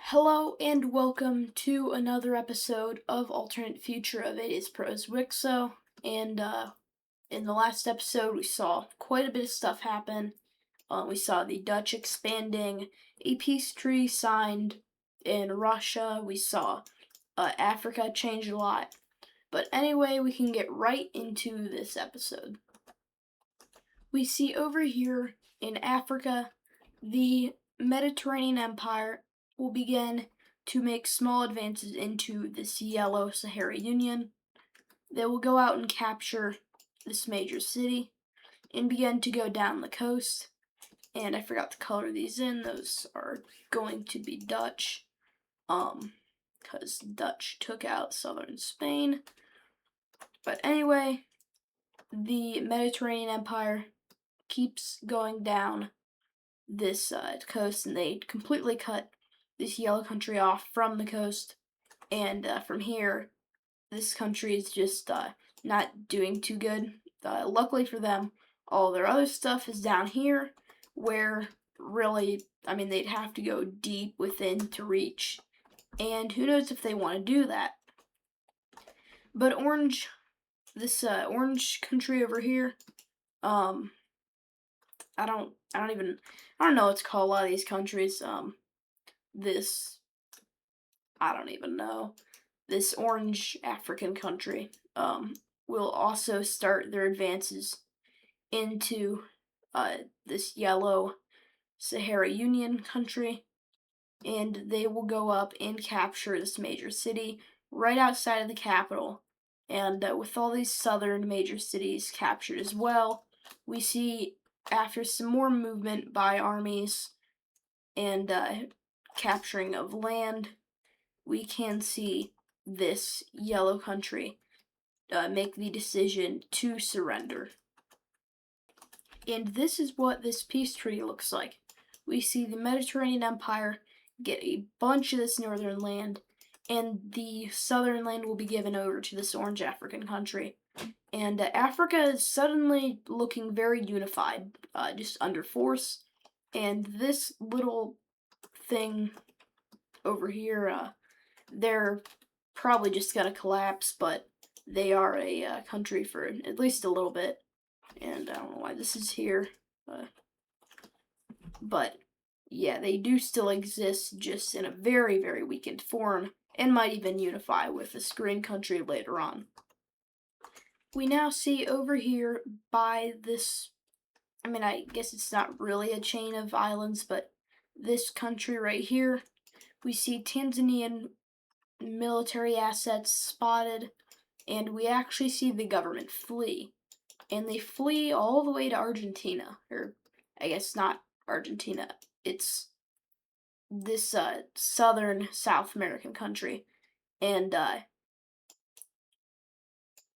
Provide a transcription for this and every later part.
Hello and welcome to another episode of Alternate Future of Adizzpro's WICSO. And in the last episode, we saw quite a bit of stuff happen. We saw the Dutch expanding, a peace treaty signed in Russia. We saw Africa change a lot. But anyway, we can get right into this episode. We see over here in Africa, the Mediterranean Empire will begin to make small advances into this yellow Sahara Union. They will go out and capture this major city and begin to go down the coast. And I forgot to color these in. Those are going to be Dutch, because Dutch took out southern Spain. But anyway, the Mediterranean Empire keeps going down this coast, and they completely cut this yellow country off from the coast. And from here, this country is just not doing too good. Luckily for them, all their other stuff is down here, where really, they'd have to go deep within to reach. And who knows if they want to do that. But this orange country over here, I don't know what to call a lot of these countries. I don't even know. This orange African country will also start their advances into this yellow Sahara Union country, and they will go up and capture this major city right outside of the capital. And with all these southern major cities captured as well, we see, after some more movement by armies and capturing of land, we can see this yellow country make the decision to surrender. And this is what this peace treaty looks like. We see the Mediterranean Empire get a bunch of this northern land, and the southern land will be given over to this orange African country. And Africa is suddenly looking very unified, just under force. And this little thing over here, they're probably just gonna collapse, but they are a country for at least a little bit. And I don't know why this is here. But yeah, they do still exist, just in a very, very weakened form, and might even unify with this green country later on. We now see over here by this, I guess it's not really a chain of islands, but this country right here, we see Tanzanian military assets spotted, and we actually see the government flee. And they flee all the way to Argentina, or I guess not Argentina, it's this southern South American country. And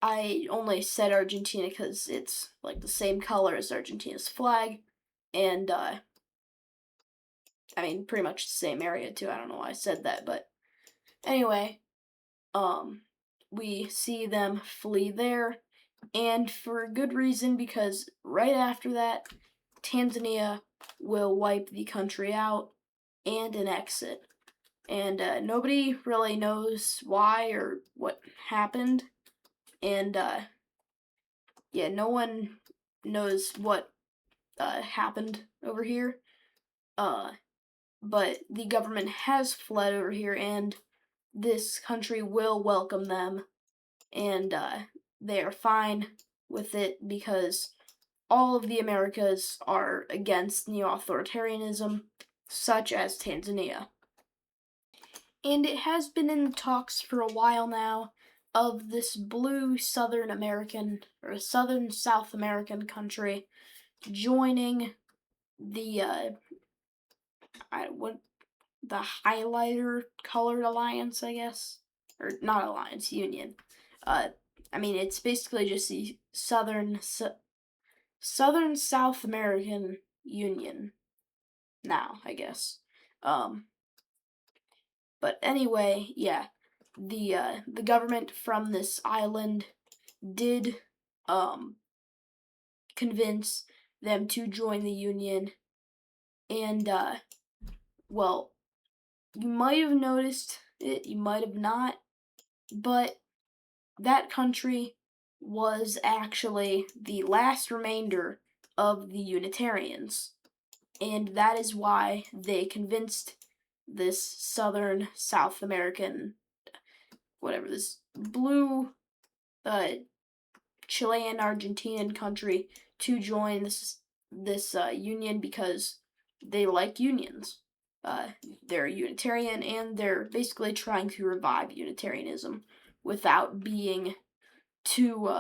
I only said Argentina because it's like the same color as Argentina's flag, and pretty much the same area too. I don't know why I said that, but anyway, we see them flee there, and for a good reason, because right after that, Tanzania will wipe the country out and annex it. And nobody really knows why or what happened. And no one knows what happened over here. But the government has fled over here, and this country will welcome them. And they are fine with it because all of the Americas are against neo-authoritarianism, such as Tanzania. And it has been in the talks for a while now of this blue Southern South American country joining the the highlighter colored alliance, I guess, or not alliance, union. It's basically just the Southern South American Union now, I guess. But anyway, yeah, the government from this island did convince them to join the Union, and you might have noticed it, you might have not, but that country was actually the last remainder of the Unitarians, and that is why they convinced this southern South American, whatever, this blue Chilean Argentinian country to join this union because they like unions. They're Unitarian and they're basically trying to revive Unitarianism without being too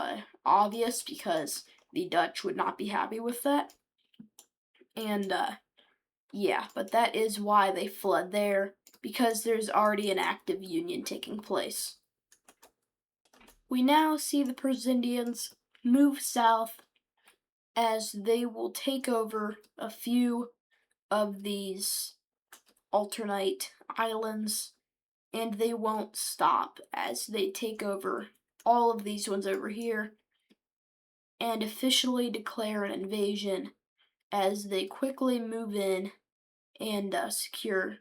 obvious because the Dutch would not be happy with that. And yeah, but that is why they fled there, because there's already an active union taking place. We now see the Presyndians move south as they will take over a few of these alternate islands, and they won't stop as they take over all of these ones over here and officially declare an invasion as they quickly move in and secure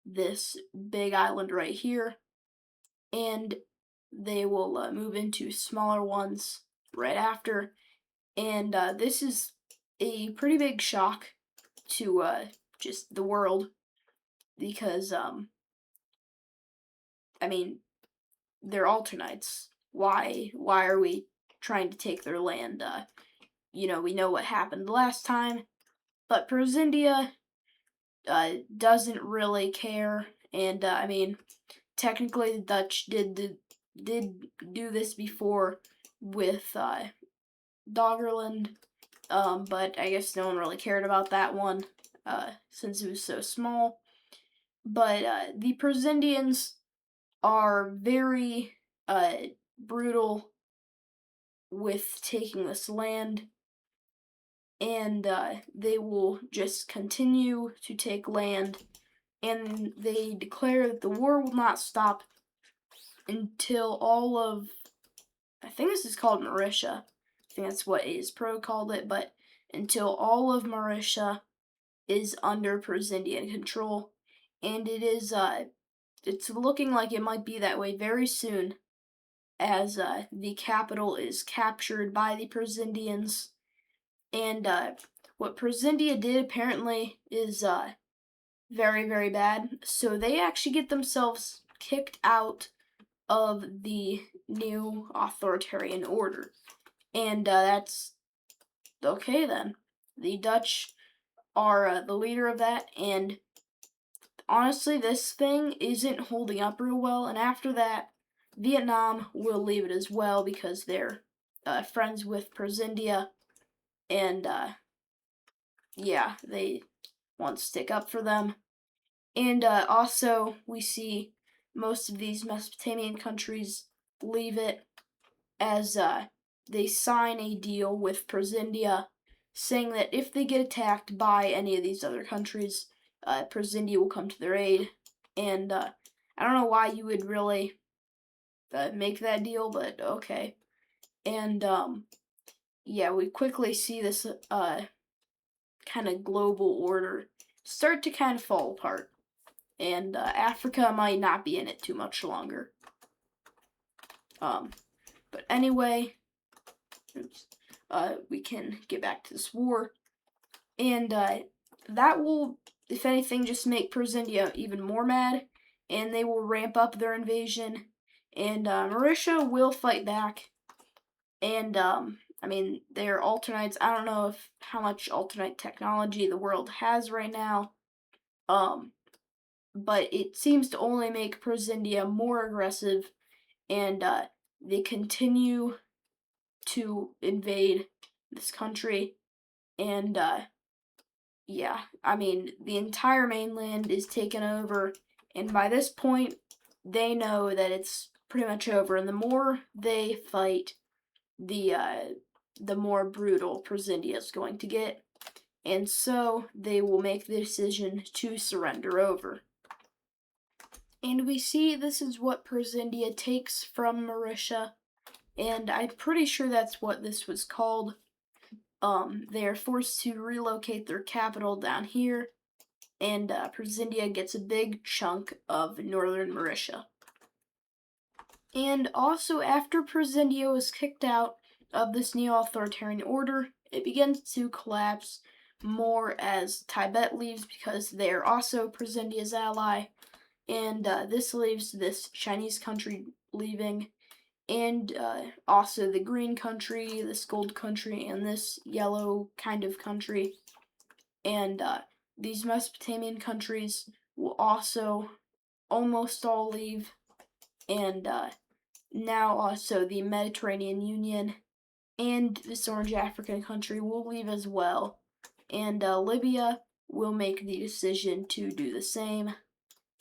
this big island right here, and they will move into smaller ones right after, and this is a pretty big shock to just the world because I mean, they're alternites. Why are we trying to take their land? We know what happened last time, but Presyndia doesn't really care, and I mean, technically the Dutch did do this before with Doggerland, but I guess no one really cared about that one since it was so small. But the Presyndians are very brutal with taking this land, and they will just continue to take land, and they declare that the war will not stop until all of, I think this is called Mauritius, I think that's what Adizzpro called it, but until all of Mauritius is under Presyndian control, and it's looking like it might be that way very soon, as the capital is captured by the Presyndians, and what Presyndia did apparently is very, very bad, so they actually get themselves kicked out of the new authoritarian order, and that's okay then. The Dutch are the leader of that, and honestly, this thing isn't holding up real well, and after that, Vietnam will leave it as well because they're friends with Presyndia, and yeah, they want to stick up for them. And also, we see most of these Mesopotamian countries leave it as they sign a deal with Presyndia saying that if they get attacked by any of these other countries, Presyndia will come to their aid. And I don't know why you would really make that deal, but okay. And yeah, we quickly see this kind of global order start to kind of fall apart, and Africa might not be in it too much longer. But anyway, we can get back to this war, and that will, if anything, just make Presyndia even more mad, and they will ramp up their invasion, and Mauritius will fight back, and I mean, they're alternites. I don't know how much alternate technology the world has right now, but it seems to only make Presyndia more aggressive, and they continue to invade this country, and yeah, I mean, the entire mainland is taken over, and by this point, they know that it's pretty much over, and the more they fight, the more brutal Presyndia is going to get, and so they will make the decision to surrender over. And we see this is what Presyndia takes from Mauritius, and I'm pretty sure that's what this was called. They are forced to relocate their capital down here, and Presindea gets a big chunk of northern Mauritius. And also, after Presindea was kicked out of this neo-authoritarian order, it begins to collapse more as Tibet leaves because they are also Presindea's ally, and this leaves this Chinese country leaving, and also the green country, this gold country, and this yellow kind of country. And these Mesopotamian countries will also almost all leave, and now also the Mediterranean Union and this Orange African country will leave as well, and Libya will make the decision to do the same,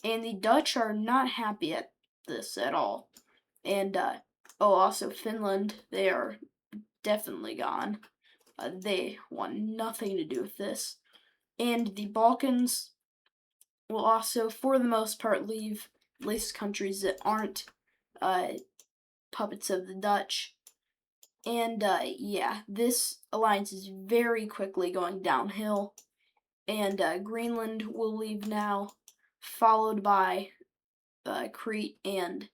and the Dutch are not happy at this at all, and also Finland, they are definitely gone. They want nothing to do with this, and the Balkans will also, for the most part, leave, at least countries that aren't puppets of the Dutch. And yeah, this alliance is very quickly going downhill. And Greenland will leave now, followed by Crete and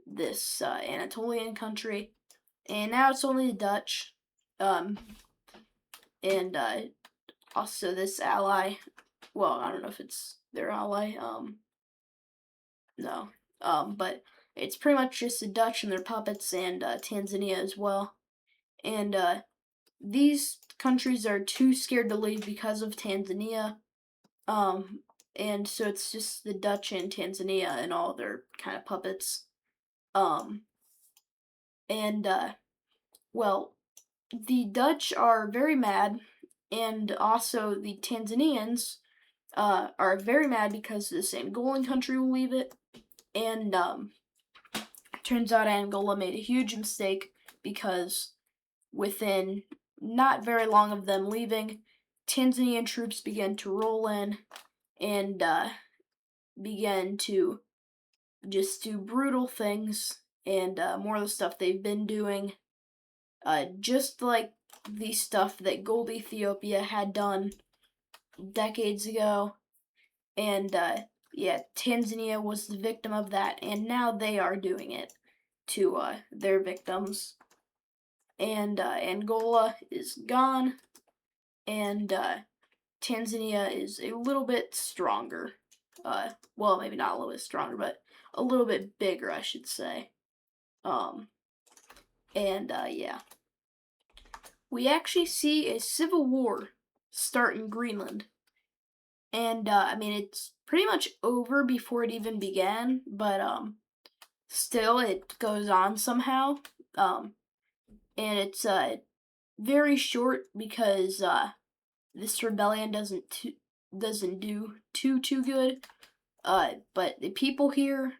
this Anatolian country. And now it's only the Dutch. And also this ally. Well, I don't know if it's their ally. No. But it's pretty much just the Dutch and their puppets, and Tanzania as well. And these countries are too scared to leave because of Tanzania. And so it's just the Dutch and Tanzania and all their kind of puppets. Well, the Dutch are very mad, and also the Tanzanians are very mad because the Angolan country will leave it. And turns out Angola made a huge mistake because within not very long of them leaving, Tanzanian troops began to roll in and began to just do brutal things, and more of the stuff they've been doing, just like the stuff that Gold Ethiopia had done decades ago. And yeah, Tanzania was the victim of that, and now they are doing it to their victims. And Angola is gone, and Tanzania is a little bit stronger. Well, maybe not a little bit stronger, but a little bit bigger, I should say. Yeah. We actually see a civil war start in Greenland. And, I mean, it's pretty much over before it even began, but, still, it goes on somehow. And it's, very short because, this rebellion doesn't do too good. But the people here,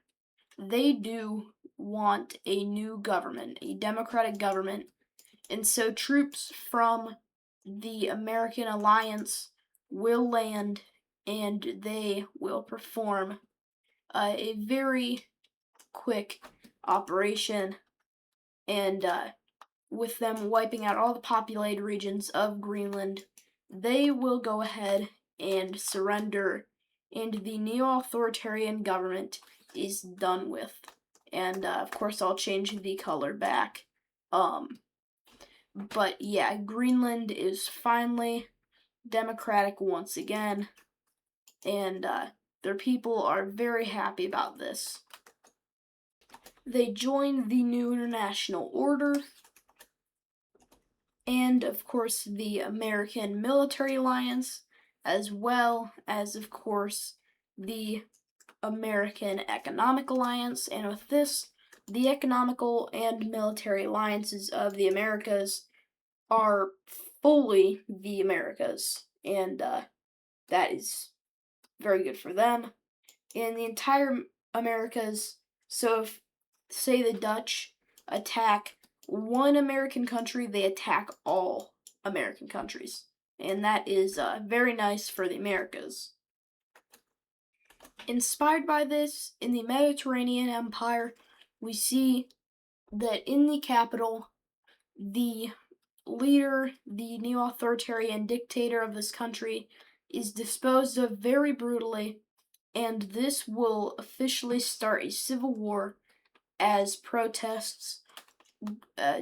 they do want a new government, a democratic government, and so troops from the American alliance will land, and they will perform a very quick operation, and with them wiping out all the populated regions of Greenland, they will go ahead and surrender, and the neo-authoritarian government is done with. And of course, I'll change the color back. But yeah, Greenland is finally democratic once again, and their people are very happy about this. They join the new international order, and of course the American military alliance, as well as, of course, the American economic alliance. And with this, the economical and military alliances of the Americas are fully the Americas, and that is very good for them. In the entire Americas, so if, say, the Dutch attack one American country, they attack all American countries, and that is very nice for the Americas. Inspired by this, in the Mediterranean Empire, we see that in the capital, the leader, the neo-authoritarian dictator of this country, is disposed of very brutally, and this will officially start a civil war as protests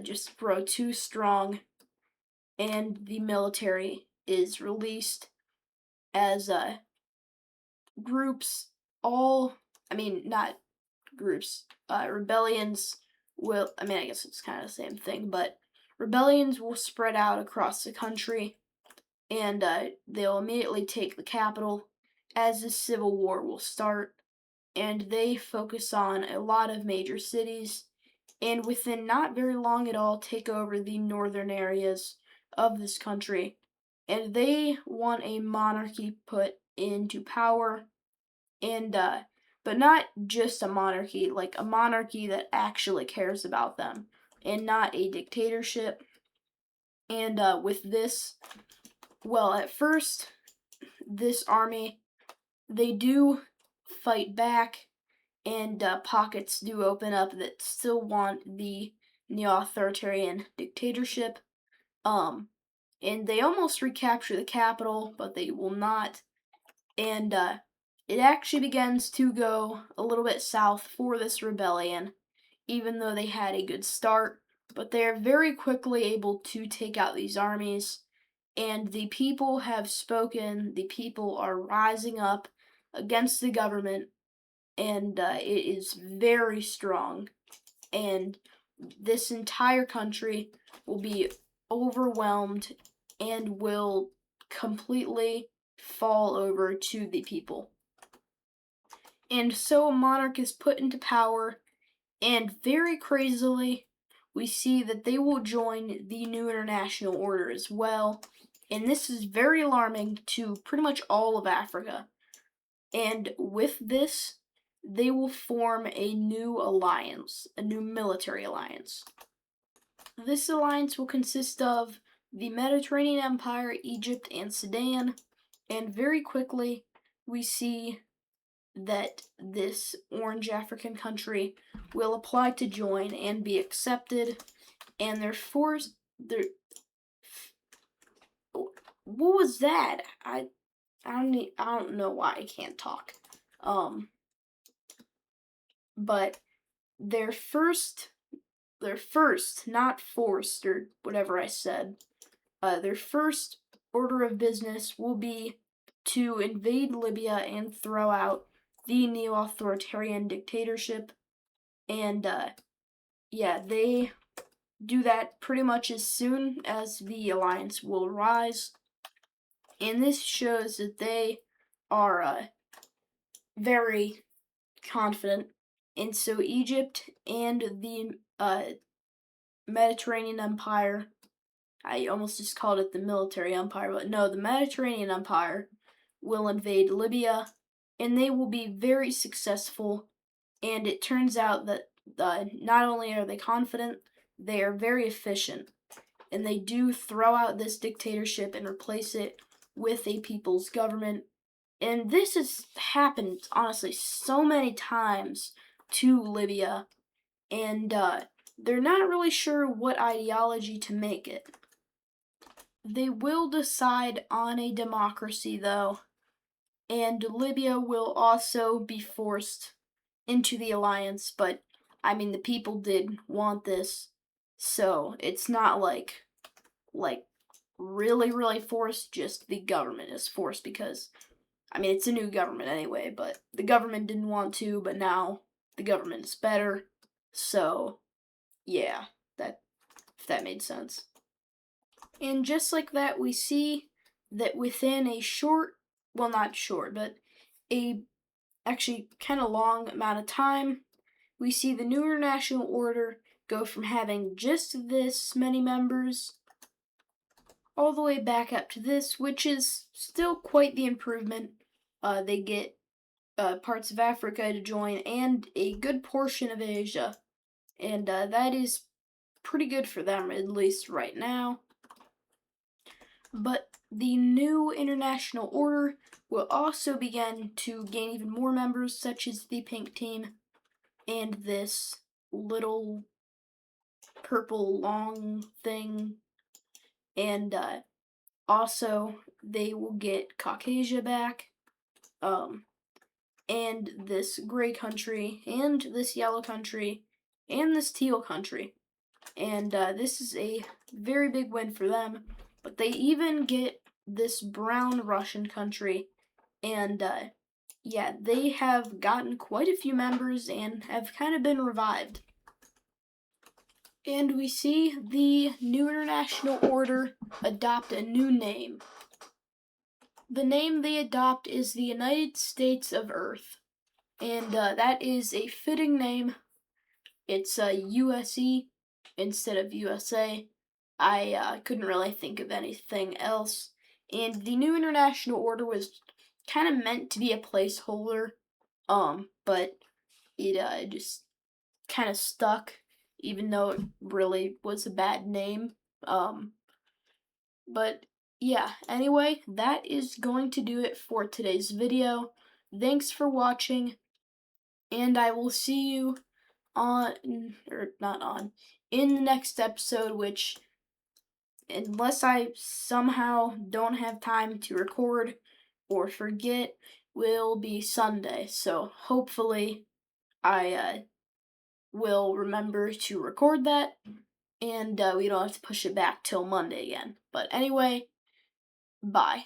just grow too strong, and the military is released as groups. Not groups. Rebellions will. I guess it's kind of the same thing, but rebellions will spread out across the country, and they'll immediately take the capital as the civil war will start. And they focus on a lot of major cities, and within not very long at all, take over the northern areas of this country. And they want a monarchy put into power, and but not just a monarchy, like a monarchy that actually cares about them, and not a dictatorship. And with this, well, at first, this army, they do fight back, and pockets do open up that still want the neo-authoritarian dictatorship. And they almost recapture the capital, but they will not. And it actually begins to go a little bit south for this rebellion, even though they had a good start. But they are very quickly able to take out these armies, and the people have spoken. The people are rising up against the government, and it is very strong. And this entire country will be overwhelmed and will completely fall over to the people. And so a monarch is put into power, and very crazily, we see that they will join the new international order as well. And this is very alarming to pretty much all of Africa. And with this, they will form a new alliance, a new military alliance. This alliance will consist of the Mediterranean Empire, Egypt, and Sudan. And very quickly, we see that this orange African country will apply to join and be accepted. And they're forced. What was that? I don't know why I can't talk. But their first, not forced or whatever I said. Their first order of business will be to invade Libya and throw out the neo-authoritarian dictatorship. And they do that pretty much as soon as the alliance will rise. And this shows that they are very confident. And so Egypt and the Mediterranean Empire, I almost just called it the military empire, but no, the Mediterranean Empire will invade Libya, and they will be very successful. And it turns out that not only are they confident, they are very efficient, and they do throw out this dictatorship and replace it with a people's government. And this has happened, honestly, so many times to Libya, and they're not really sure what ideology to make it. They will decide on a democracy, though, and Libya will also be forced into the alliance, but the people did want this, so it's not like really forced, just the government is forced because it's a new government anyway, but the government didn't want to, but now the government is better. So, yeah, if that made sense. And just like that, we see that within a not short, but a actually kind of long amount of time, we see the new international order go from having just this many members all the way back up to this, which is still quite the improvement. They get parts of Africa to join and a good portion of Asia, and that is pretty good for them, at least right now. But the new international order will also begin to gain even more members, such as the pink team and this little purple long thing. And Also, they will get Caucasia back, and this gray country, and this yellow country, and this teal country. And this is a very big win for them. But they even get this brown Russian country, and yeah, they have gotten quite a few members and have kind of been revived. And we see the new international order adopt a new name. The name they adopt is the United States of Earth, and that is a fitting name. It's USE instead of USA. I couldn't really think of anything else. And the new international order was kind of meant to be a placeholder, but it just kind of stuck, even though it really was a bad name. But yeah, anyway, that is going to do it for today's video. Thanks for watching, and I will see you in the next episode, which, unless I somehow don't have time to record or forget, will be Sunday. So hopefully I will remember to record that, and we don't have to push it back till Monday again. But anyway, bye.